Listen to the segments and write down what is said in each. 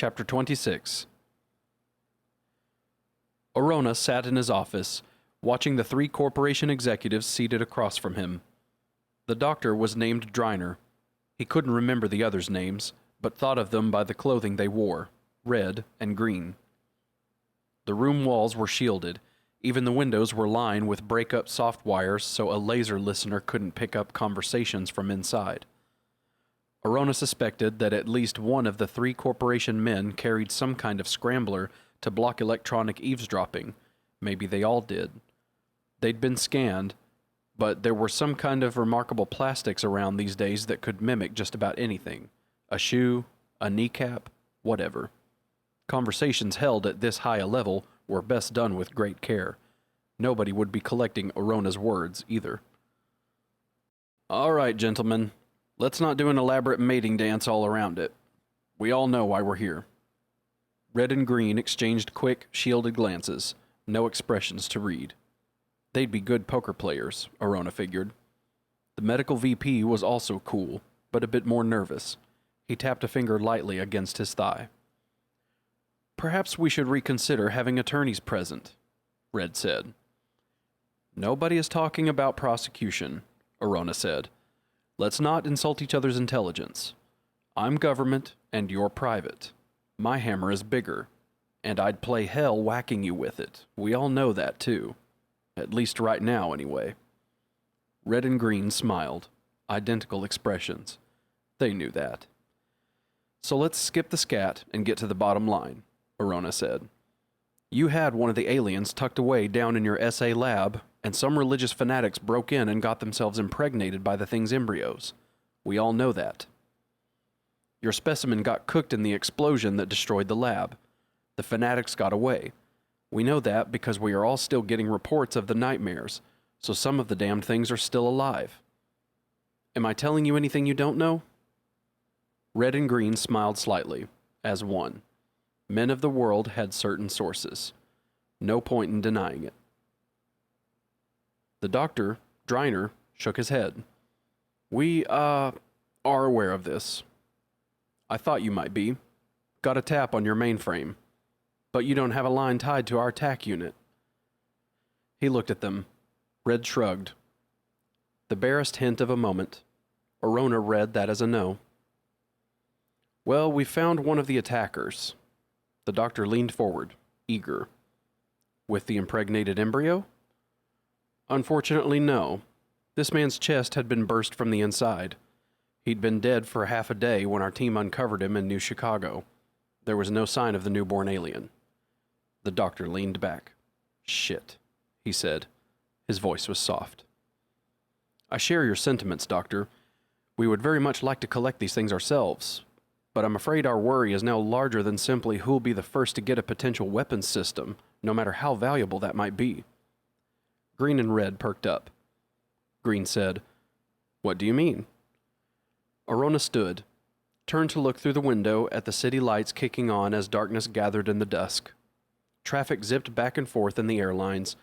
Chapter 26. Orona sat in his office, watching the 3 corporation executives seated across from him. The doctor was named Driner. He couldn't remember the others' names, but thought of them by the clothing they wore, red and green. The room walls were shielded. Even the windows were lined with break-up soft wires so a laser listener couldn't pick up conversations from inside. Orona suspected that at least one of the 3 corporation men carried some kind of scrambler to block electronic eavesdropping. Maybe they all did. They'd been scanned, but there were some kind of remarkable plastics around these days that could mimic just about anything. A shoe, a kneecap, whatever. Conversations held at this high a level were best done with great care. Nobody would be collecting Orona's words, either. "All right, gentlemen. Let's not do an elaborate mating dance all around it. We all know why we're here." Red and Green exchanged quick, shielded glances, no expressions to read. They'd be good poker players, Orona figured. The medical VP was also cool, but a bit more nervous. He tapped a finger lightly against his thigh. "Perhaps we should reconsider having attorneys present," Red said. "Nobody is talking about prosecution," Orona said. "Let's not insult each other's intelligence. I'm government and you're private. My hammer is bigger, and I'd play hell whacking you with it. We all know that, too. At least right now, anyway." Red and Green smiled. Identical expressions. They knew that. "So let's skip the scat and get to the bottom line," Orona said. "You had one of the aliens tucked away down in your SA lab, and some religious fanatics broke in and got themselves impregnated by the thing's embryos. We all know that. Your specimen got cooked in the explosion that destroyed the lab. The fanatics got away. We know that because we are all still getting reports of the nightmares, so some of the damned things are still alive. Am I telling you anything you don't know?" Red and Green smiled slightly, as one. Men of the world had certain sources. No point in denying it. The doctor, Driner, shook his head. "We, are aware of this. I thought you might be. Got a tap on your mainframe. But you don't have a line tied to our TAC unit." He looked at them. Red shrugged. The barest hint of a moment. Orona read that as a no. "Well, we found one of the attackers." The doctor leaned forward, eager. "With the impregnated embryo?" "Unfortunately, no. This man's chest had been burst from the inside. He'd been dead for half a day when our team uncovered him in New Chicago. There was no sign of the newborn alien." The doctor leaned back. "Shit," he said. His voice was soft. "I share your sentiments, Doctor. We would very much like to collect these things ourselves, but I'm afraid our worry is now larger than simply who'll be the first to get a potential weapons system, no matter how valuable that might be." Green and Red perked up. Green said, "What do you mean?" Orona stood, turned to look through the window at the city lights kicking on as darkness gathered in the dusk. Traffic zipped back and forth in the airlines,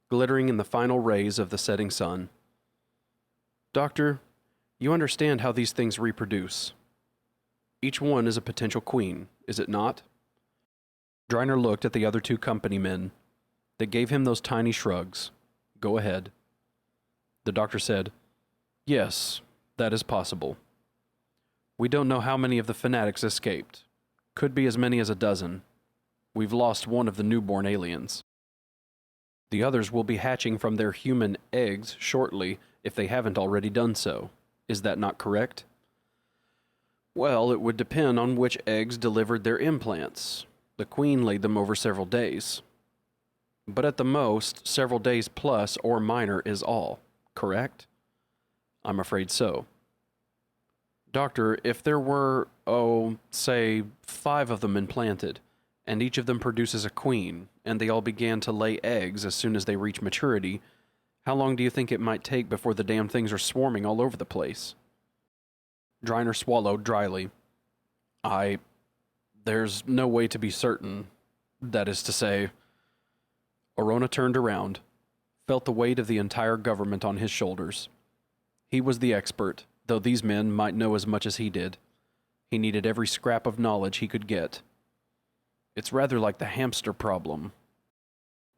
glittering in the final rays of the setting sun. "Doctor, you understand how these things reproduce. Each one is a potential queen, is it not?" Driner looked at the other 2 company men. They gave him those tiny shrugs. "Go ahead." The doctor said, "Yes, that is possible. We don't know how many of the fanatics escaped. Could be as many as a dozen. We've lost one of the newborn aliens. The others will be hatching from their human eggs shortly if they haven't already done so. Is that not correct?" "Well, it would depend on which eggs delivered their implants. The queen laid them over several days. But at the most, several days plus or minor is all, correct?" "I'm afraid so." "Doctor, if there were, say, 5 of them implanted, and each of them produces a queen, and they all began to lay eggs as soon as they reach maturity, how long do you think it might take before the damn things are swarming all over the place?" Driner swallowed dryly. There's no way to be certain. That is to say..." Orona turned around, felt the weight of the entire government on his shoulders. He was the expert, though these men might know as much as he did. He needed every scrap of knowledge he could get. It's rather like the hamster problem.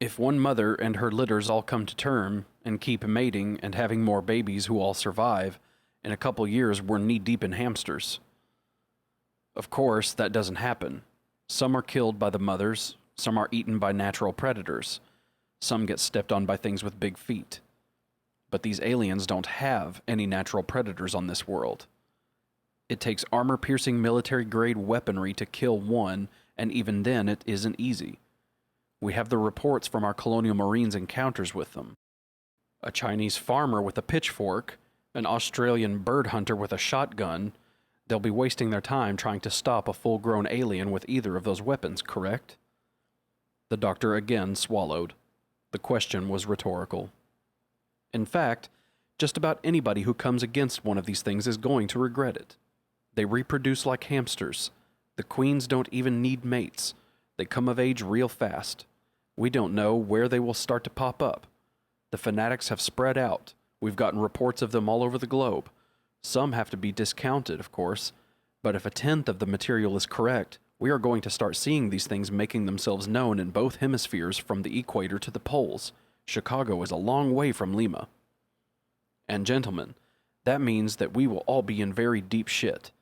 If one mother and her litters all come to term and keep mating and having more babies who all survive, in a couple years we're knee-deep in hamsters. Of course, that doesn't happen. Some are killed by the mothers, some are eaten by natural predators, some get stepped on by things with big feet. But these aliens don't have any natural predators on this world. It takes armor-piercing military-grade weaponry to kill one, and even then it isn't easy. We have the reports from our colonial marines' encounters with them. A Chinese farmer with a pitchfork, an Australian bird hunter with a shotgun, they'll be wasting their time trying to stop a full-grown alien with either of those weapons, correct? The doctor again swallowed. The question was rhetorical. In fact, just about anybody who comes against one of these things is going to regret it. They reproduce like hamsters. The queens don't even need mates. They come of age real fast. We don't know where they will start to pop up. The fanatics have spread out. We've gotten reports of them all over the globe. Some have to be discounted, of course, but if 1/10 of the material is correct, we are going to start seeing these things making themselves known in both hemispheres from the equator to the poles. Chicago is a long way from Lima. And gentlemen, that means that we will all be in very deep shit.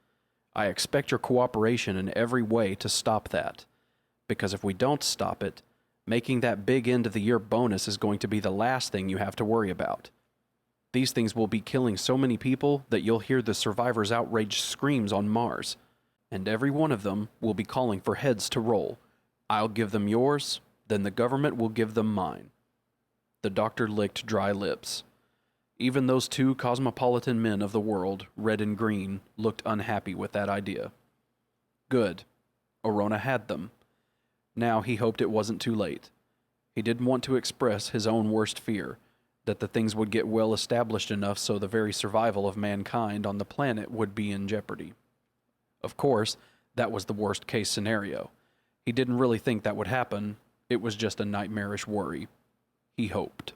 I expect your cooperation in every way to stop that, because if we don't stop it, making that big end of the year bonus is going to be the last thing you have to worry about. These things will be killing so many people that you'll hear the survivors' outraged screams on Mars, and every one of them will be calling for heads to roll. I'll give them yours, then the government will give them mine. The doctor licked dry lips. Even those two cosmopolitan men of the world, red and green, looked unhappy with that idea. Good. Orona had them. Now he hoped it wasn't too late. He didn't want to express his own worst fear, that the things would get well established enough so the very survival of mankind on the planet would be in jeopardy. Of course, that was the worst case scenario. He didn't really think that would happen. It was just a nightmarish worry. He hoped.